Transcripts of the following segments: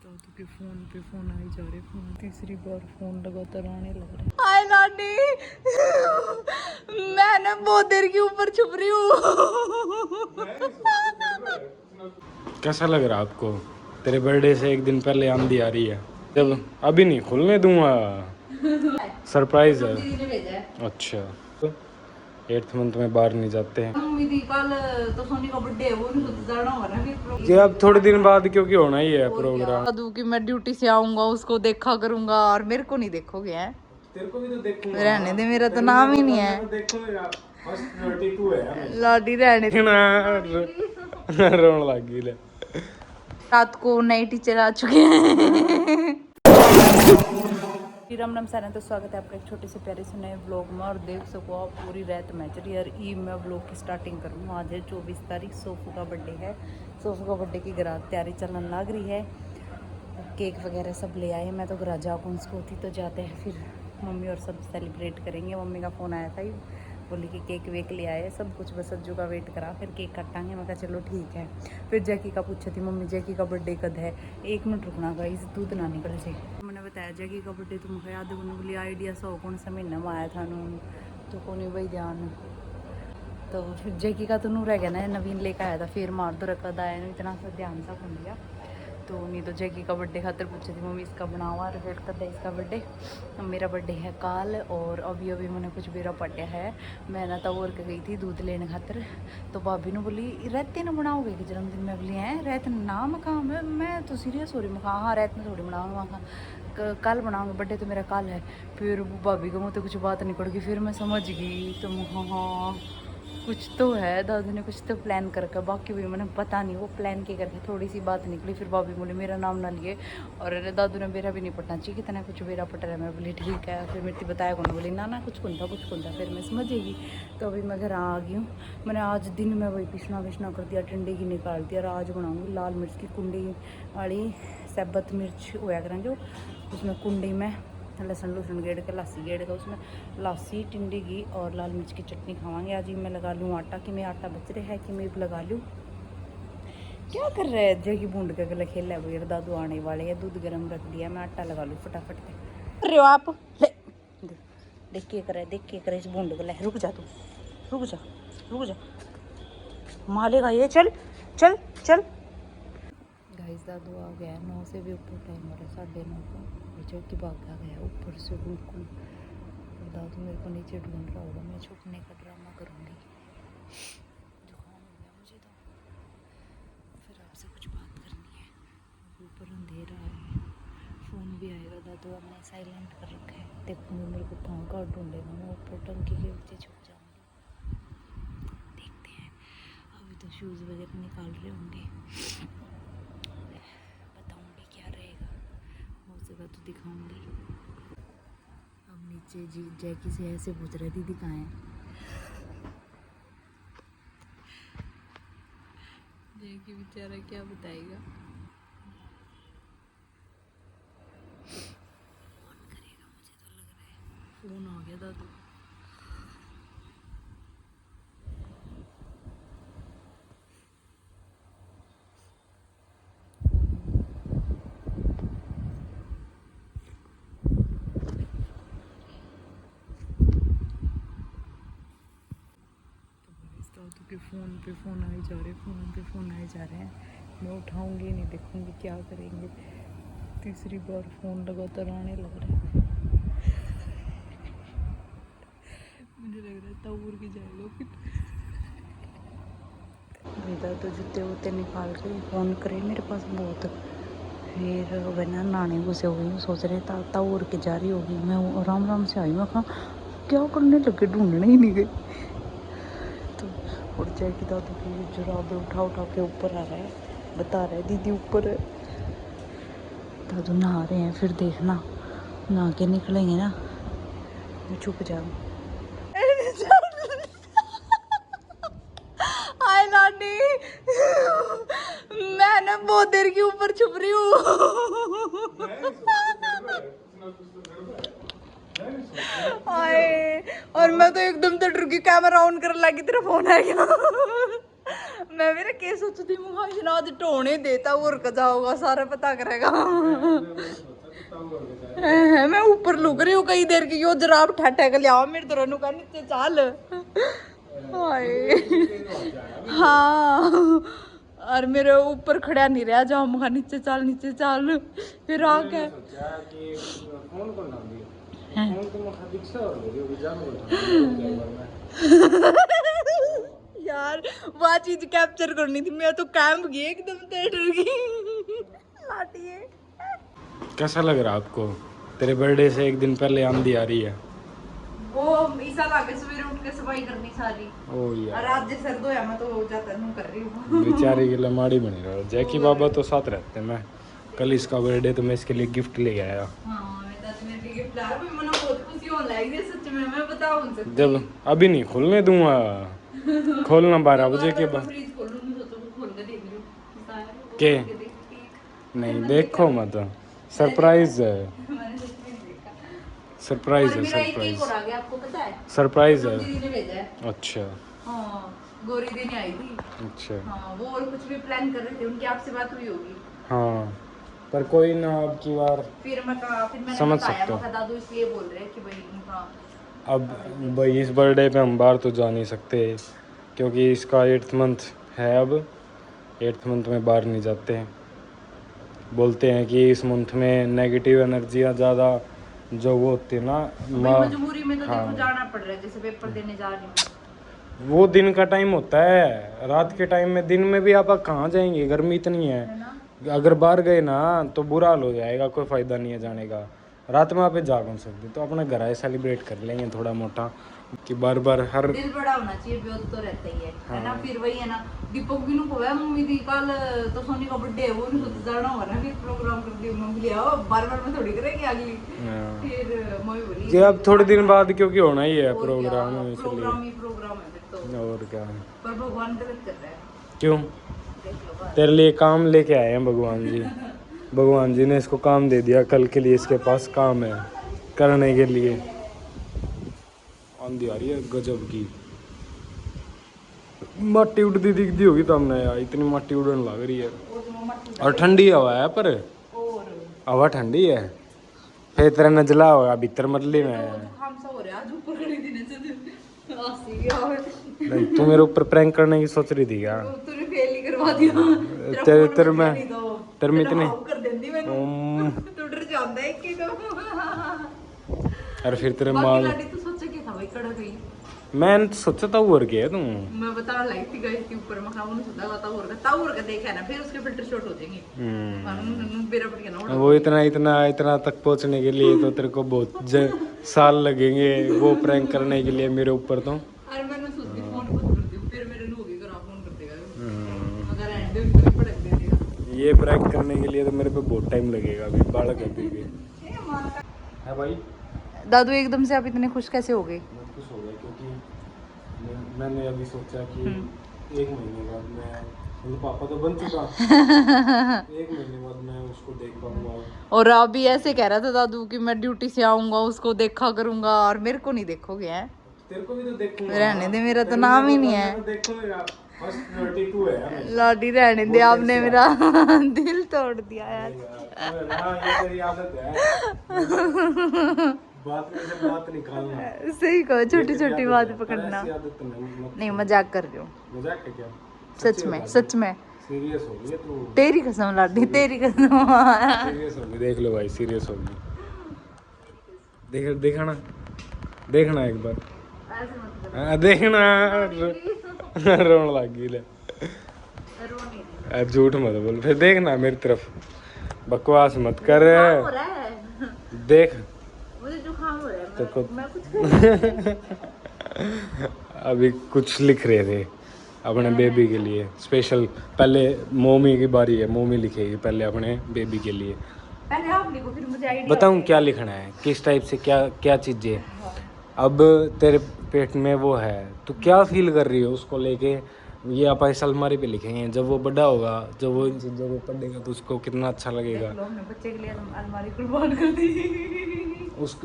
दादू के फोन पे फोन आई जा रहे, फोन तीसरी बार फोन लगातार आने लग रहा है। हाय नानी, मैं ना बहुत देर के ऊपर छुप रही हूँ। कैसा लग रहा आपको? तेरे बर्थडे से एक दिन पहले आंधी आ रही है। जब अभी नहीं खुलने दूंगा, सरप्राइज है। अच्छा, 8th मंथ में बाहर नहीं जाते हैं। कल तो सोनी का बर्थडे है, वो नहीं सोच जाना होगा ना फिर। ये अब थोड़े दिन बाद क्योंकि होना ही है प्रोग्राम। दादू की मैं ड्यूटी से आऊंगा, उसको देखा करूंगा और मेरे को नहीं देखोगे हैं? तेरे को भी तो देखूंगा। रहने दे, मेरा तो नाम ही नहीं है। लाडी रहने दे। रोने लग गई ले। रात को नई टीचर आ चुके हैं। राम नाम सारा, तो स्वागत है आपका एक छोटे से प्यारे से नए व्लॉग में। और देख सको आप पूरी रात मैच रही है। ई मैं व्लॉग की स्टार्टिंग करूँ। आज है 24 तारीख, सोफू का बर्थडे है। सोफू का बर्थडे की घर तैयारी चलने लग रही है। केक वगैरह सब ले आए। मैं तो घर जाऊँ उसको थी तो जाते हैं, फिर मम्मी और सब सेलिब्रेट करेंगे। मम्मी का फ़ोन आया था, बोली कि केक वेक ले आए सब कुछ, बस अज्जू का वेट करा, फिर केक काटांगे। मैं कहा चलो ठीक है। फिर जैकी का पूछा थी मम्मी, जैकी का बर्थडे कद है? 1 मिनट रुकना गाइस, दूध ना निकल से। मैंने बताया जैकी का बर्थडे तुमको याद है? उन्होंने बोली आइडिया सो कौन सा महीना में आया था उन्होंने, तो कौन भाई ध्यान। तो फिर जैकी का तो नू रह गया ना, नवीन लेकर आया था, फिर मार दो कद आया नहीं, इतना सा ध्यान सा बन गया। तो नहीं तो जैकी का बर्थडे खातर पूछी थी मम्मी, इसका बनावा रिलेट कर दे इसका बर्थडे। मेरा बर्थडे है काल, और अभी मैंने कुछ बेरा पटिया है। मैं ना तब और के गई थी दूध लेने खातर, तो भाभी ने बोली रहते ना बनाओगे कि जन्मदिन में? बोली हैं रहते ना मखा, मैं तो सीरियस हो रही मखा, हाँ रहते में थोड़ी बनाऊंगा मखा, कल बनाऊंगा, बर्थडे तो मेरा कल है। फिर भाभी को मुँह तो कुछ बात नहीं पड़गी, फिर मैं समझ गई तो हाँ कुछ तो है, दादू ने कुछ तो प्लान करके, बाकी भी मैंने पता नहीं वो प्लान के करके थोड़ी सी बात निकली। फिर भाभी बोली मेरा नाम ना लिए, और दादू ने मेरा भी नहीं पटना चाहिए, कितना कुछ मेरा पट रहा है। मैं बोली ठीक है। फिर मेरी बताया कौन, बोली ना कुछ कुंदा कुछ कुंदा, फिर मैं समझेगी। तो अभी मैं घर आ गई हूँ। मैंने आज दिन में वही पिछना विछना कर दिया, टिंडे की निकाल दिया। और आज बनाऊँगी लाल मिर्च की कुंडी वाली सबत मिर्च होया करें जो, उसमें कुंडी में लहसुन लहसुन गेड़ के, लासी गेड़ के, उसमें लासी टिंडी घी और लाल मिर्च की चटनी खावांगे। आज ही मैं लगा लूँ आटा, कि मैं आटा बच रहा है कि मैं लगा लूँ। क्या कर रहा है जय की बूंद के गले खेला है यार, दादू आने वाले हैं, दूध गर्म रख दिया, मैं आटा लगा लूँ फटाफट से। कर रहे हो आप? ले देख के करे इस बूंद गला। रुक जा तू, रुक जा मालेगा ये, चल चल चल। गाइस दादू आ गया, 9 से भी ऊपर टाइम हो रहा है, 9:30 को। चौकी भाग गया ऊपर से बिल्कुल। और दादू मेरे को नीचे ढूंढ रहा होगा, मैं छुपने का ड्रामा करूँगी। जुकाम हो गया मुझे तो। फिर आपसे कुछ बात करनी है। ऊपर अंधेरा है, फ़ोन भी आएगा। दादू हमने साइलेंट कर रखा है, देखूँगी मेरे को कहाँ का ढूंढेगा, मैं ऊपर टंकी के नीचे छुप जाऊँगी। देखते हैं, अभी तो शूज़ वगैरह निकाल रहे होंगे, बताऊँगी क्या रहेगा, हो सका तो दिखाऊँगी। अब नीचे जी जैकी से ऐसे पूछ रहे दीदी कहाँ है? जैकी बेचारा क्या बताएगा। फोन करेगा मुझे तो लग रहा है, फोन आ गया दादू। दादू के फ़ोन पे फ़ोन आए जा रहे, फ़ोन पे फ़ोन आए जा रहे हैं। मैं उठाऊंगी नहीं, देखूंगी क्या करेंगे। तीसरी बार फ़ोन लगातार आने लग रहा है। मुझे लग रहा है तौर के जाएगा फिर। दादू जूते वूते निकाल के फ़ोन करे मेरे पास बहुत। फिर वह ना नानी गुस्से हो गई, सोच रहे तौर के जा रही होगी। मैं आराम से आई, मैं कहा क्या करने लगे, ढूंढने ही नहीं गई। तो और जैकी दादू की जुराबे उठा के ऊपर आ रहा है, बता रहा है दीदी ऊपर है। दादू नहा रहे हैं, फिर देखना नहा के निकलेंगे ना, मैं छुप जाऊँ। हाय नानी, मैं ना बहुत देर के ऊपर छुप रही हूँ। हाय, और मैं तो एकदम से डर गई, कैमरा ऑन करने लगी, तेरा फोन आ गया। मैं मेरा केस सोचती हूँ शनाद ढोने देता और कजा होगा सारा पता करेगा। मैं ऊपर लुक रही हूँ कई देर की यो जराब ठहठे के लिया मेरे तरह नु का नीचे चाल। हाय हाँ और मेरे ऊपर खड़ा नहीं रहा जाओ मखा नीचे चाल फिर आके यार वो चीज कैप्चर करनी थी मैं तो कैंप गई एकदम थिएटर की लाठी है। कैसा लग रहा है आपको? तेरे बर्थडे से एक दिन पहले आंधी आ रही है। वो ईसा लागे सवेरे उठ के सफाई करनी सारी। ओ यार और आज जैसे सर्द होया मैं तो ज्यादा नहीं कर रही हूँ। बेचारी की लमाड़ी बनी रहा। जैकी बाबा तो साथ रहते हैं। मैं कल इसका बर्थडे तो मैं इसके लिए गिफ्ट ले आया। हाँ मैं तो मेरे लिए गिफ्ट लाया भी मना बहुत खुशी होने लगी सच में मैं बताऊं उनसे। जब अभी नहीं खुलने दूंगा, खोलना 12 बजे के बाद। फ्रिज खोल लूं तो खोल के देख लूं के नहीं देखो मत, सरप्राइज है। सरप्राइज है, सरप्राइज और आ गया आपको पता है सरप्राइज है। दीदी ने भेजा है। अच्छा हाँ गोरी देने आई थी। अच्छा हाँ वो और कुछ भी प्लान कर रहे थे उनकी आपसे बात हुई होगी। हाँ पर कोई ना अब की बार फिर मैंने समझ बताया सकते हो। मैं दादू इसलिए बोल रहे हैं कि भाई हाँ अब भाई इस बर्थडे पे हम बाहर तो जा नहीं सकते क्योंकि इसका 8th मंथ है। अब 8th मंथ में बाहर नहीं जाते हैं। बोलते हैं कि इस मंथ में नेगेटिव एनर्जियाँ ज़्यादा जो वो होती है ना भाई मजबूरी में तो हाँ। देखो जाना पड़ रहा है जैसे पेपर देने जा रही हूँ। वो दिन का टाइम होता है, रात के टाइम में। दिन में भी आप कहाँ जाएंगे, गर्मी इतनी है। है ना अगर बाहर गए ना तो बुरा हाल हो जाएगा, कोई फ़ायदा नहीं है जाने का। रात में आप जा नहीं सकते तो अपने घर आए सेलिब्रेट कर लेंगे थोड़ा मोटा कि बार बार हर दिल बड़ा होना चाहिए विरोध तो रहता ही है ना। फिर वही है ना दीपक भी नु कोवे मम्मी दी कल तो सोनी का बर्थडे है वो नहीं सोच जाना होगा ना फिर प्रोग्राम कर दी मम्मी ले आओ बार में थोड़ी करेगी अगली। फिर मम्मी बोली जी अब थोड़े दिन बाद क्योंकि होना ही है प्रोग्राम, इसलिए प्रोग्राम है फिर तो। और क्या। पर भगवान गलत कर रहा है क्यों? देख लो बात। तेरे लिए काम लेके आए हैं भगवान जी। भगवान जी ने इसको काम दे दिया, कल के लिए इसके पास काम है करने के लिए। आंधी आ रही है गजब की, माटी उड़ती दिखती होगी तो हमने यार, इतनी माटी उड़ने लग रही है। और ठंडी हवा है, पर और हवा ठंडी है। फिर तेरा नजला होगा भीतर मरली में। हम सब हो रहा आज ऊपर खड़ी थी ने आसी गया नहीं तू मेरे ऊपर प्रैंक करने की सोच रही थी क्या? तूने फेल ही करवा दिया। तेरे में इतने कर देंदी मैंने तू डर जांदा है कि तो। अरे फिर तेरे बाकी माल लाडी तू सोचा क्या था भाई कड़ा गई। मैं सोचा था ऊपर गया तू। मैं बता लाई थी गई थी ऊपर मैं खाऊं सुधा था ताऊर का देखा है ना फिर उसके फिल्टर शॉट हो जाएंगे। मेरा बढ़िया ना वो इतना तक पहुंचने के लिए तो तेरे को बहुत साल लगेंगे वो प्रैंक करने के लिए मेरे ऊपर तो। अरे मैंने सोच ली फोन बंद कर दी फिर मेरे नु होगी करा फोन कर देगा अगर एंड ऊपर पड़क दे देगा। ये प्रैंक करने के लिए तो मेरे पे बहुत टाइम लगेगा अभी बाढ़ कर देगी है भाई। दादू एकदम से आप इतने खुश कैसे हो गए? मैं खुश हो गया क्योंकि मैंने अभी सोचा कि 1 महीने बाद मैं पापा तो बन चुका 1 महीने बाद मैं उसको देख पाऊंगा। और अभी ऐसे कह रहा था दादू कि मैं ड्यूटी से आऊंगा उसको देखा करूंगा और मेरे को नहीं देखोगे हैं? तेरे को भी तो देखूंगा। रहने दे मेरा तो नाम ही नहीं है। देखूंगा फर्स्ट प्रायोरिटी तू है यार। लाडी रहने दे आपने मेरा दिल तोड़ दिया यार। ये तेरी आदत है बात में से बात निकालना। सही कहो छोटी छोटी बात पकड़ना। ऐसी आदत नहीं मजाक कर रही हूँ मजाक है क्या? सच में सीरियस हो गई तू। तेरी कसम लाडी तेरी कसम। सीरियस हो गई देख लो भाई सीरियस हो गई। देखना एक बार। हाँ देखना रोने लग गई ले। झूठ मत बोल फिर देखना मेरी तरफ बकवास मत कर। देख मुझे जुकाम हो रहा है तेरे को मैं कुछ अभी कुछ लिख रहे थे अपने बेबी के लिए स्पेशल। पहले मोमी की बारी है, मोमी लिखेगी पहले अपने बेबी के लिए। पहले आप लिखो फिर मुझे आईडिया बताऊं क्या लिखना है, किस टाइप से क्या क्या चीज़ें। अब तेरे पेट में वो है तो क्या फील कर रही हो उसको लेके, ये आप इस अलमारी पे लिखेंगे। जब वो बड़ा होगा, जब वो इन चीज़ों को पढ़ेगा तो उसको कितना अच्छा लगेगा। हमने बच्चे के लिए अलमारी कुर्बान कर दी।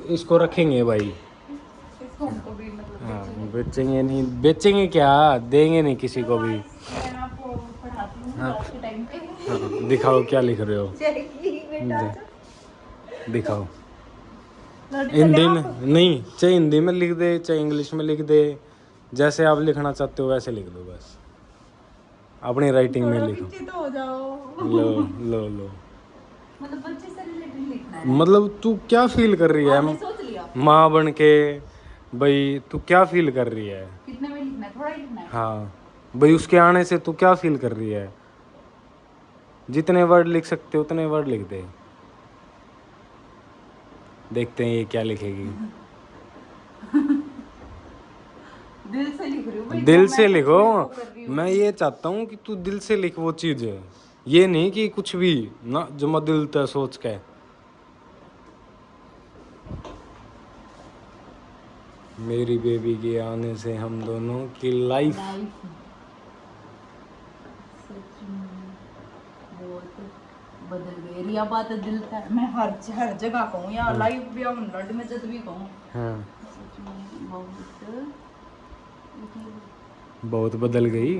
इसको रखेंगे भाई। इसको हमको भी मतलब हाँ बेचेंगे नहीं, बेचेंगे क्या, देंगे नहीं किसी को भी। मैं आपको पढ़ाती हूँ हाँ। आज के टाइम पे। हाँ, दिखाओ क्या लिख रहे हो, जाएगी बेटा। दिखाओ। लौटी हिंदी चले में आप। नहीं, चाहे हिंदी में लिख दे चाहे इंग्लिश में लिख दे, जैसे आप लिखना चाहते हो वैसे लिख दो, बस अपनी राइटिंग में थोड़ा लिखो। पीछे तो हो जाओ। लो लो लो। मतलब बच्चे से रिलेटेड लिखना है। मतलब तू क्या फील कर रही है आपने सोच लिया माँ बन के, भाई तू क्या फील कर रही है। कितने में लिखना है, थोड़ा ही लिखना है। हाँ भाई, उसके आने से तू क्या फील कर रही है, जितने वर्ड लिख सकते हो उतने वर्ड लिख दे, देखते हैं ये क्या लिखेगी। दिल से लिख रही हूँ भाई, दिल जो से मैं लिखो, सच में वो कर रही हूँ। मैं ये चाहता हूँ कि तू दिल से लिख वो चीज, ये नहीं कि कुछ भी ना जो मैं दिल तक सोच के। मेरी बेबी के आने से हम दोनों की लाइफ सच में बहुत बदल गई। रिया बात दिल था, मैं हर जगह कहूँ या लाइव भी आऊँ लड़ में जब भी कहूँ, हाँ सच में बहुत बहुत बदल गई।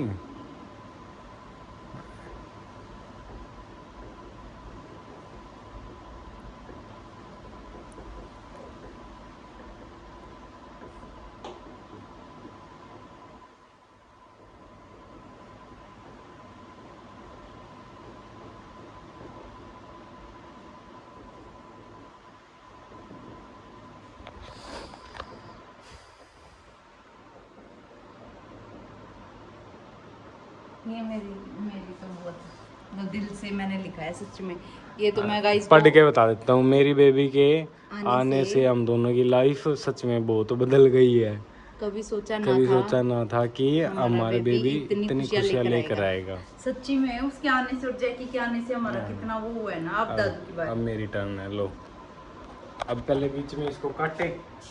ये मेरी तो बहुत दिल से मैंने लिखा है सच में। ये तो मैं गाइस पढ़ के बता देता हूँ। मेरी बेबी के आने आने से से हम दोनों की लाइफ सच में बहुत बदल गई है। कभी सोचा ना कभी था सोचा ना था कि हमारा बेबी इतनी खुशियाँ लेकर आएगा। आएगा। सच्ची में उसके आने से और जैकी के आने से हमारा कितना वो हुआ है ना। अब दादू की अब बात। मेरी टर्न है, लो अब पहले बीच में इसको काटे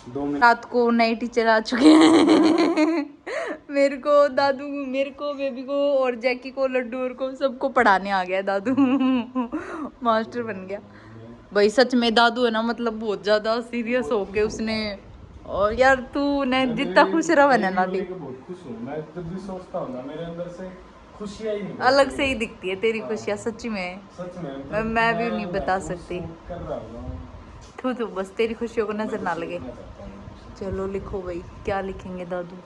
2 मिनट। रात को नए टीचर आ चुके हैं। मेरे को दादू, मेरे को बेबी को और जैकी को लड्डू और को सबको पढ़ाने आ गया दादू। मास्टर बन गया भाई। सच में दादू है ना, मतलब बहुत ज्यादा सीरियस होके उसने। और यार तू ने जितना खुश रहा है ना लाडी, बहुत खुश हूँ मैं, जब भी सोचता हूँ ना मेरे अंदर से खुशियाँ ही नहीं अलग से ही दिखती है तेरी खुशियाँ सच्ची में। सच में। मैं भी नहीं बता सकती। कर रहा हूँ तू बस तेरी खुशियों को नजर ना लगे। चलो लिखो भाई, क्या लिखेंगे दादू।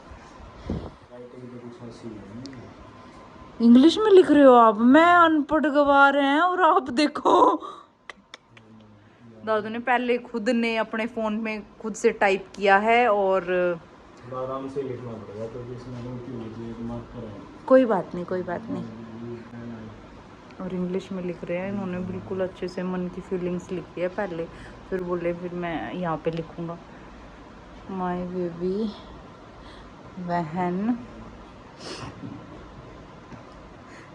इंग्लिश में लिख रहे हो आप, मैं अनपढ़ गवार हैं और आप देखो। दादू ने पहले खुद ने अपने फोन में खुद से टाइप किया है और आराम से लिखना पड़ेगा तो इसमें गलती होगी, माफ करें। कोई बात नहीं, कोई बात नहीं। और इंग्लिश में लिख रहे हैं इन्होंने, बिल्कुल अच्छे से मन की फीलिंग्स लिखी है पहले, फिर बोले फिर मैं यहाँ पे लिखूँगा। माय बेबी बहन,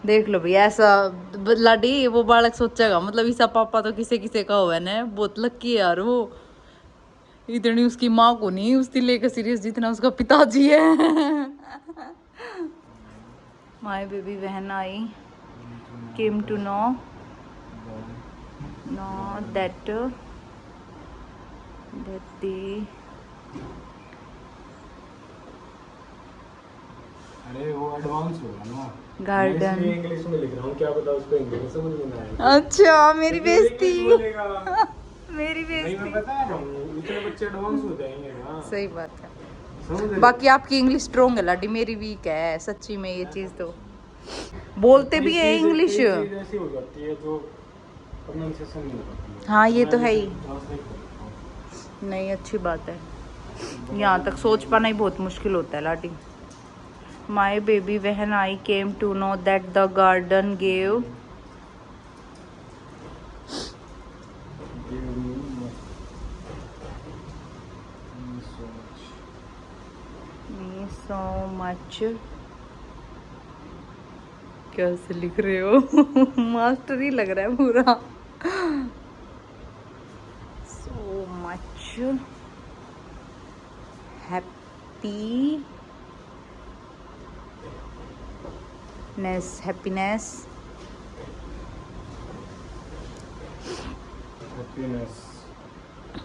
देख लो भैया ऐसा लाडी वो बालक सोचेगा, मतलब ईसा पापा तो किसे किसे का हुआ है, बहुत लक्की है यार वो। इतनी उसकी माँ को नहीं उसकी लेकर सीरियस जितना उसका पिताजी है। माय बेबी बहन आई came to know that the अरे वो एडवांस होगा ना, गार्डन। मैं इंग्लिश में लिख रहा हूँ, क्या पता उसको इंग्लिश समझ में ना आए। अच्छा मेरी बेइज्जती। मेरी नहीं मैं बेइज्जती। बता रहा हूँ, इतने बच्चे एडवांस हो जाएंगे ना। सही बात है। समझ रहे? बाकी आपकी इंग्लिश स्ट्रोंग है लाडी, मेरी वीक है सच्ची में। ये चीज तो बोलते भी है इंग्लिश। ऐसी हो जाती है जो प्रोनाउंसिएशन नहीं हो पाती है। हाँ ये तो है ही। ट्रांसलेट करता हूँ। नहीं अच्छी बात है, यहाँ तक सोच पाना ही बहुत मुश्किल होता है लाडी। My baby when I came to know that the garden gave me so much। कैसे लिख रहे हो? मास्टर ही लग रहा है पूरा। so much happiness happiness.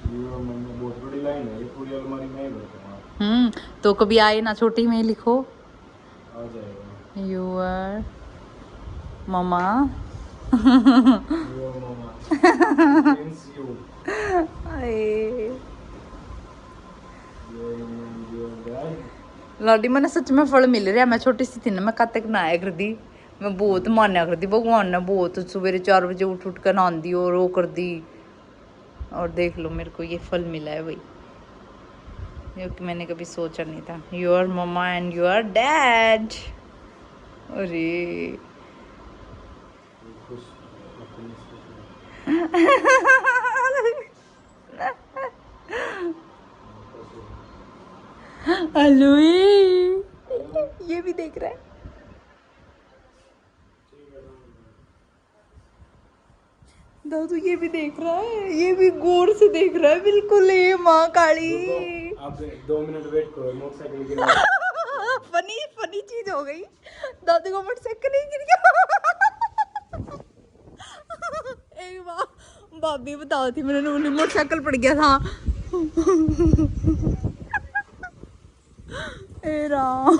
ये मैंने बहुत बड़ी लाइन है, ये पूरी अलमारी में ही भर दूंगा। तो कभी आए ना छोटी में लिखो आ जाएगा। Your mama Your mama means you. Your dad. लाडी मैंने सच में फल मिल रहा है। मैं छोटी सी थी ना, मैं कद तक नहाया कर दी, मैं बहुत मान्या कर दी भगवान ने, बहुत सवेरे 4 बजे उठ कर नहा दी और वो कर दी। और देख लो मेरे को ये फल मिला है भाई, जो कि मैंने कभी सोचा नहीं था। Your mama and your dad. अरे खुश अपने हेलो ये भी देख रहा है। दादू ये भी देख रहा है, ये भी गौर से देख रहा है बिल्कुल। ये माँ काली। आप 2 मिनट वेट करो, मोटरसाइकिल की फनी फनी चीज हो गई, दादू को मोटरसाइकिल ही गिर गया। एक बार भाभी बताओ थी, मेरे नूनी मोटरसाइकिल पड़ गया था। ए राम।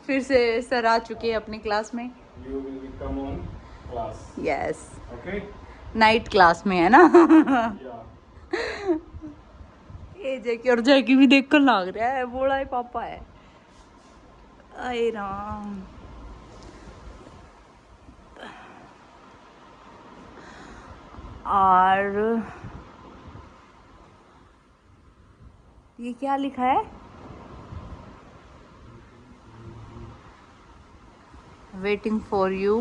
फिर से सर आ चुके हैं अपनी क्लास में। You will come on class. Yes, Okay? Night class में है ना। Yeah. ये जैकी और जैकी भी देख कर लग रहा है बोला है पापा है। अरे राम। और ये क्या लिखा है? Waiting for you.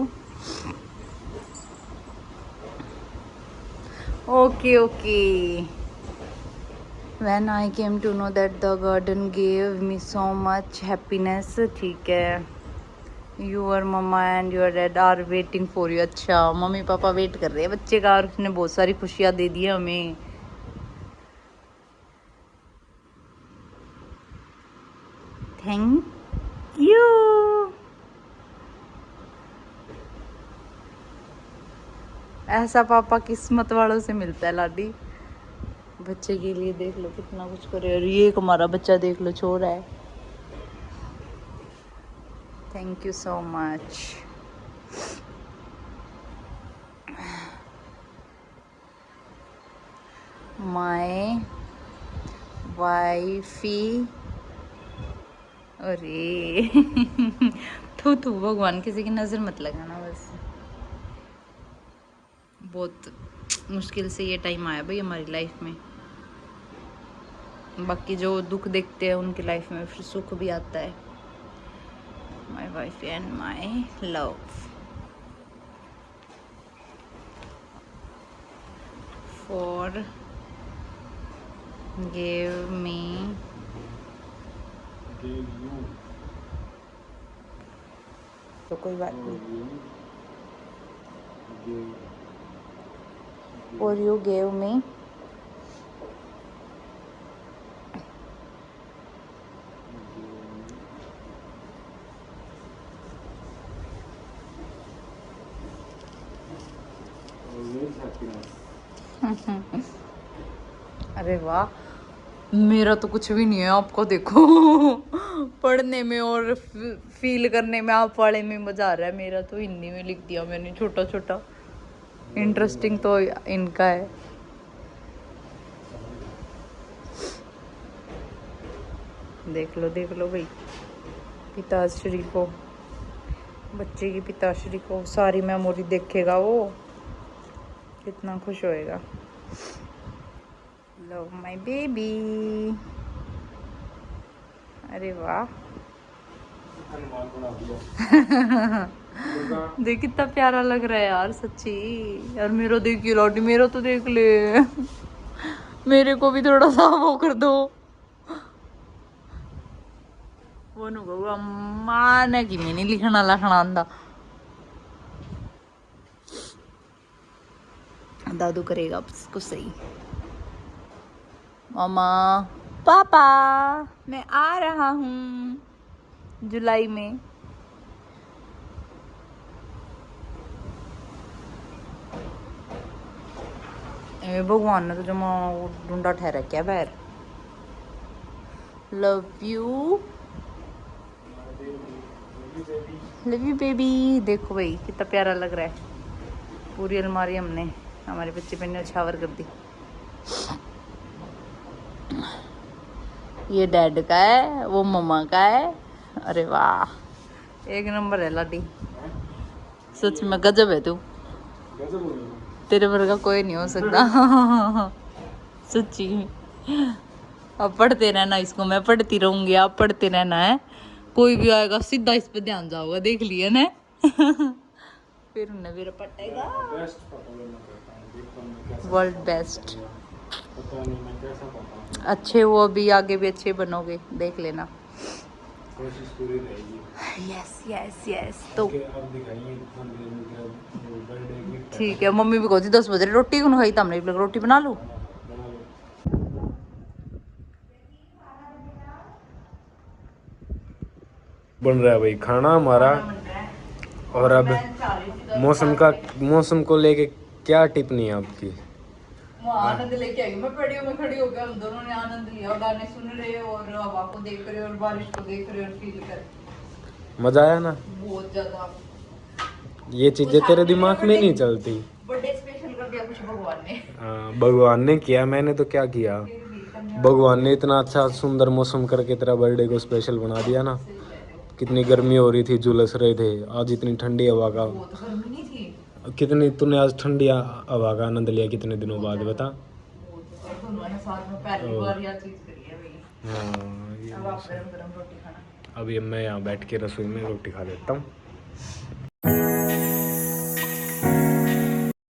Okay okay. When I came to know that the garden gave me so much happiness। ठीक है। Your mama and your dad are waiting for you। अच्छा, मम्मी पापा वेट कर रहे हैं बच्चे का, और उसने बहुत सारी खुशियाँ दे दी है हमें। Thank you. ऐसा पापा किस्मत वालों से मिलता है लाडी। बच्चे के लिए देख लो कितना कुछ करे। और ये एक हमारा बच्चा देख लो छोरा है। Thank you so much. My wifey. अरे तू भगवान किसी की नज़र मत लगाना बस। बहुत मुश्किल से ये टाइम आया भाई हमारी लाइफ में। बाकी जो दुख देखते हैं उनकी लाइफ में फिर सुख भी आता है। My wife and my love for give me तो कोई बात नहीं। और यू गेव मी अरे वाह, मेरा तो कुछ भी नहीं है, आपको देखो। पढ़ने में और फील करने में आप वाले में मजा आ रहा है। मेरा तो हिंदी में लिख दिया मैंने छोटा छोटा। इंटरेस्टिंग तो इनका है। देख लो भाई, पिताश्री को, बच्चे की पिताश्री को सारी मेमोरी देखेगा वो, कितना खुश होएगा। Love my baby. अरे वाह। देख कितना प्यारा लग रहा है यार सच्ची। यार मेरा देखिए लौटी, मेरा तो देख ले। मेरे को भी थोड़ा सा वो कर दो। वो नु कहूगा मां ने कि मैं नहीं लिखना आंदा। दादू करेगा उसको सही। मामा पापा मैं आ रहा हूँ जुलाई में। भगवान ने तो जमा ढूंढा ठहरा क्या बाहर। Love you baby. देखो भाई कितना प्यारा लग रहा है। पूरी अलमारी हमने हमारे बच्चे पे न्यौछावर कर दी। ये डैड का है, वो मम्मा का है। अरे वाह एक नंबर है लाडी, सच में गजब है तू। तेरे वर्गा कोई नहीं हो सकता। सच्ची। अब पढ़ते रहना इसको, मैं पढ़ती रहूंगी, आप पढ़ते रहना है। कोई भी आएगा सीधा इस पे ध्यान जाओगा, देख लिया ना। फिर उन्हें मेरा पटेगा। World best. अच्छे वो भी आगे भी अच्छे बनोगे, देख लेना। कोशिश पूरी रहेगी। Yes yes yes. तो अब दिखाइए बर्थडे गिफ्ट। ठीक है, मम्मी भी कहती 10 बजे रोटी क्यों खाई, तो हमने भी रोटी बना लूं। बन रहा है भाई खाना हमारा। और अब मौसम को लेके क्या टिप्पणी है आपकी? आनंद लेके आई मैं, पेड़ियों में खड़ी होकर हम दोनों ने आनंद लिया, और गाने सुन रहे और हवा को देख रहे और बारिश को देख रहे और फील कर। मजा आया ना? बहुत ज्यादा। ये चीजें तेरे दिमाग में नहीं चलती। बर्थडे स्पेशल कर दिया कुछ भगवान ने। हाँ भगवान ने किया, मैंने तो क्या किया। भगवान ने इतना अच्छा सुंदर मौसम करके तेरा बर्थडे को स्पेशल बना दिया ना। कितनी गर्मी हो रही थी, झुलस रहे थे, आज इतनी ठंडी हवा का। बहुत गर्मी नहीं थी। कितनी तूने आज ठंडी हवा का आनंद लिया कितने दिनों बाद, बता। दोनों ने साथ में पहली बार यह चीज करी है भाई। हाँ अब आप गरम गरम रोटी खाना। अभी मैं यहाँ बैठ के रसोई में रोटी खा लेता हूँ।